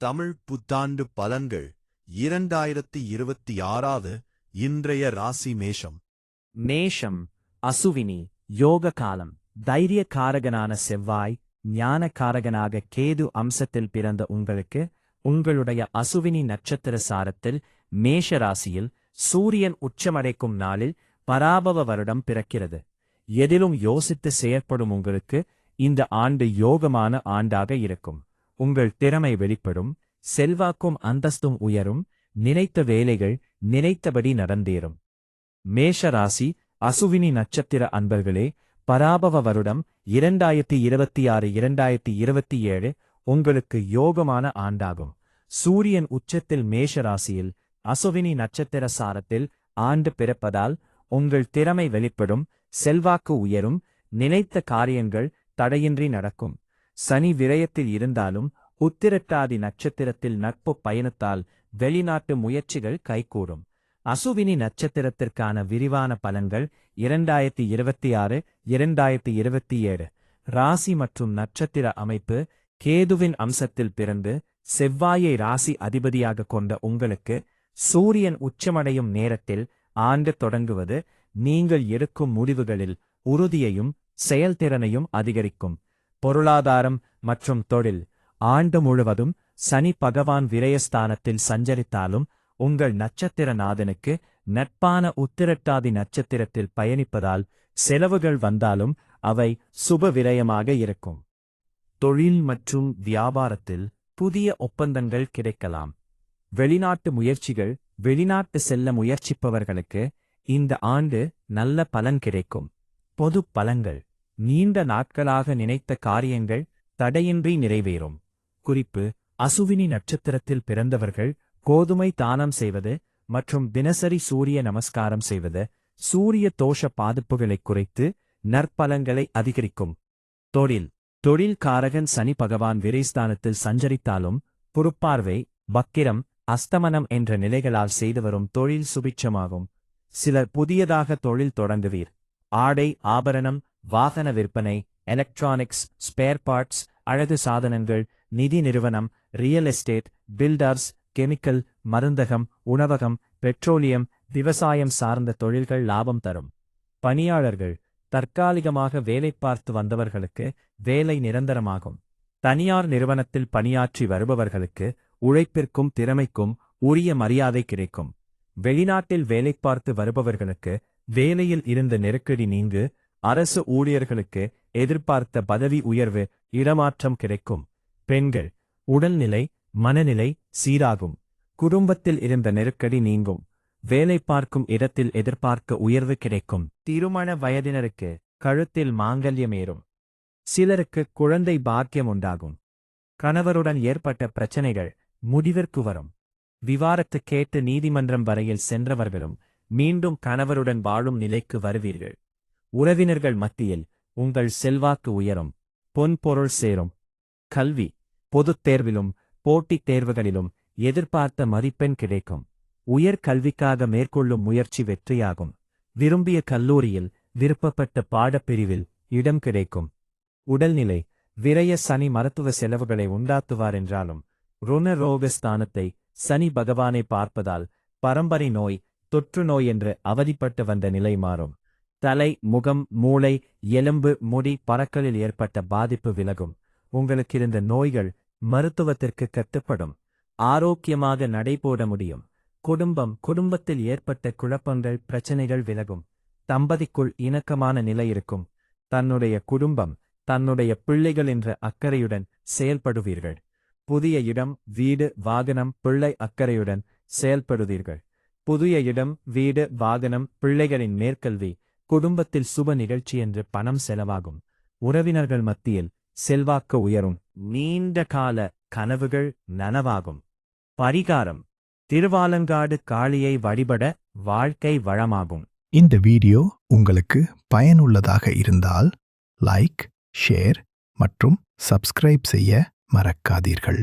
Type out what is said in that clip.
தமிழ் புத்தாண்டு பலன்கள் 2026 இன்றைய ராசி மேஷம். மேஷம் அசுவினி யோக காலம். தைரியக்காரகனான செவ்வாய், ஞானக்காரகனாக கேது அம்சத்தில் பிறந்த உங்களுக்கு உங்களுடைய அசுவினி நட்சத்திர சாரத்தில் மேஷ ராசியில் சூரியன் உச்சமடைக்கும் நாளில் பராபவ வருடம் பிறக்கிறது. எதிலும் யோசித்து செயற்படும் உங்களுக்கு இந்த ஆண்டு யோகமான ஆண்டாக இருக்கும். உங்கள் திறமை வெளிப்படும், செல்வாக்கும் அந்தஸ்தும் உயரும், நினைத்த வேலைகள் நினைத்தபடி நடந்தேறும். மேஷ ராசி அசுவினி நட்சத்திர அன்பர்களே, பராபவ வருடம் 2026-2027 உங்களுக்கு யோகமான ஆண்டாகும். சூரியன் உச்சத்தில் மேஷ ராசியில் அசுவினி நட்சத்திர சாரத்தில் ஆண்டு பிறப்பதால் உங்கள் திறமை வெளிப்படும், செல்வாக்கு உயரும், நினைத்த காரியங்கள் தடையின்றி நடக்கும். சனி விரயத்தில் இருந்தாலும் உத்திரட்டாதி நட்சத்திரத்தில் நட்பு பயணத்தால் வெளிநாட்டு முயற்சிகள் கைகூடும். அசுவினி நட்சத்திரத்திற்கான விரிவான பலன்கள் 2026-2027. ராசி மற்றும் நட்சத்திர அமைப்பு. கேதுவின் அம்சத்தில் பிறந்து செவ்வாயை ராசி அதிபதியாக கொண்ட உங்களுக்கு சூரியன் உச்சமடையும் நேரத்தில் ஆண்டு தொடங்குவது நீங்கள் எடுக்கும் முடிவுகளில் உறுதியையும் செயல்திறனையும் அதிகரிக்கும். பொருளாதாரம் மற்றும் தொழில். ஆண்டு முழுவதும் சனி பகவான் விரயஸ்தானத்தில் சஞ்சரித்தாலும் உங்கள் நட்சத்திரநாதனுக்கு நட்பான உத்திரட்டாதி நட்சத்திரத்தில் பயணிப்பதால் செலவுகள் வந்தாலும் அவை சுப விரயமாக இருக்கும். தொழில் மற்றும் வியாபாரத்தில் புதிய ஒப்பந்தங்கள் கிடைக்கலாம். வெளிநாட்டு முயற்சிகள். வெளிநாட்டு செல்ல முயற்சிப்பவர்களுக்கு இந்த ஆண்டு நல்ல பலன் கிடைக்கும். பொது பலன்கள். நீண்ட நாட்களாக நினைத்த காரியங்கள் தடையின்றி நிறைவேறும். குறிப்பு: அசுவினி நட்சத்திரத்தில் பிறந்தவர்கள் கோதுமை தானம் செய்வது மற்றும் தினசரி சூரிய நமஸ்காரம் செய்வது சூரிய தோஷ பாதிப்புகளை குறைத்து நற்பலன்களை அதிகரிக்கும். தொழில். தொழில் காரகன் சனி பகவான் விரைஸ்தானத்தில் சஞ்சரித்தாலும் பொறுப்பார்வை, வக்கிரம், அஸ்தமனம் என்ற நிலைகளால் செய்து வரும் தொழில் சுபிட்சமாகும். சிலர் புதியதாக தொழில் தொடங்குவீர். ஆடை, ஆபரணம், வாகன விற்பனை, எலக்ட்ரானிக்ஸ், ஸ்பேர் பார்ட்ஸ், அழகு சாதனங்கள், நிதி நிறுவனம், ரியல் எஸ்டேட், பில்டர்ஸ், கெமிக்கல், மருந்தகம், உணவகம், பெட்ரோலியம், விவசாயம் சார்ந்த தொழில்கள் லாபம் தரும். பணியாளர்கள். தற்காலிகமாக வேலை பார்த்து வந்தவர்களுக்கு வேலை நிரந்தரமாகும். தனியார் நிறுவனத்தில் பணியாற்றி வருபவர்களுக்கு உழைப்பிற்கும் திறமைக்கும் உரிய மரியாதை கிடைக்கும். வெளிநாட்டில் வேலை பார்த்து வருபவர்களுக்கு வேலையில் இருந்த நெருக்கடி நீங்கு. அரசு ஊழியர்களுக்கு எதிர்பார்த்த பதவி உயர்வு, இடமாற்றம் கிடைக்கும். பெண்கள். உடல்நிலை, மனநிலை சீராகும். குடும்பத்தில் இருந்த நெருக்கடி நீங்கும். வேலை பார்க்கும் இடத்தில் எதிர்பார்க்க உயர்வு கிடைக்கும். திருமண வயதினருக்கு கழுத்தில் மாங்கல்யமேறும். சிலருக்கு குழந்தை பாக்கியம் உண்டாகும். கணவருடன் ஏற்பட்ட பிரச்சனைகள் முடிவிற்கு வரும். விவாதத்து கேட்டு நீதிமன்றம் வரையில் சென்றவர்களும் மீண்டும் கணவருடன் வாழும் நிலைக்கு வருவீர்கள். உறவினர்கள் மத்தியில் உங்கள் செல்வாக்கு உயரும். பொன்பொருள் சேரும். கல்வி. பொதுத் தேர்விலும் போட்டித் தேர்வுகளிலும் எதிர்பார்த்த மதிப்பெண் கிடைக்கும். உயர் கல்விக்காக மேற்கொள்ளும் முயற்சி வெற்றியாகும். விரும்பிய கல்லூரியில் விருப்பப்பட்ட பாடப்பிரிவில் இடம் கிடைக்கும். உடல்நிலை. விரய சனி மருத்துவ செலவுகளை உண்டாக்குவார் என்றாலும் ருணரோகஸ்தானத்தை சனி பகவானை பார்ப்பதால் பரம்பரை நோய், தொற்று நோய் என்று அவதிப்பட்டு வந்த நிலை மாறும். தலை, முகம், மூளை, எலும்பு, முடி பறக்கலில் ஏற்பட்ட பாதிப்பு விலகும். உங்களுக்கிருந்த நோய்கள் மருத்துவத்திற்கு கட்டுப்படும். ஆரோக்கியமாக நடைபோட முடியும். குடும்பத்தில் ஏற்பட்ட குழப்பங்கள், பிரச்சனைகள் விலகும். தம்பதிக்குள் இணக்கமான நிலை இருக்கும். தன்னுடைய குடும்பம், தன்னுடைய பிள்ளைகள் என்ற அக்கறையுடன் செயல்படுவீர்கள். புதிய இடம், வீடு, வாகனம், பிள்ளை அக்கறையுடன் செயல்படுவீர்கள். புதிய இடம், வீடு, வாகனம், பிள்ளைகளின் மேற்கல்வி, குடும்பத்தில் சுப நிகழ்ச்சி என்று பணம் செலவாகும். உறவினர்கள் மத்தியில் செல்வாக்கு உயரும். நீண்ட கால கனவுகள் நனவாகும். பரிகாரம். திருவாலங்காடு காளியை வழிபட வாழ்க்கை வளமாகும். இந்த வீடியோ உங்களுக்கு பயனுள்ளதாக இருந்தால் லைக், ஷேர் மற்றும் சப்ஸ்கிரைப் செய்ய மறக்காதீர்கள்.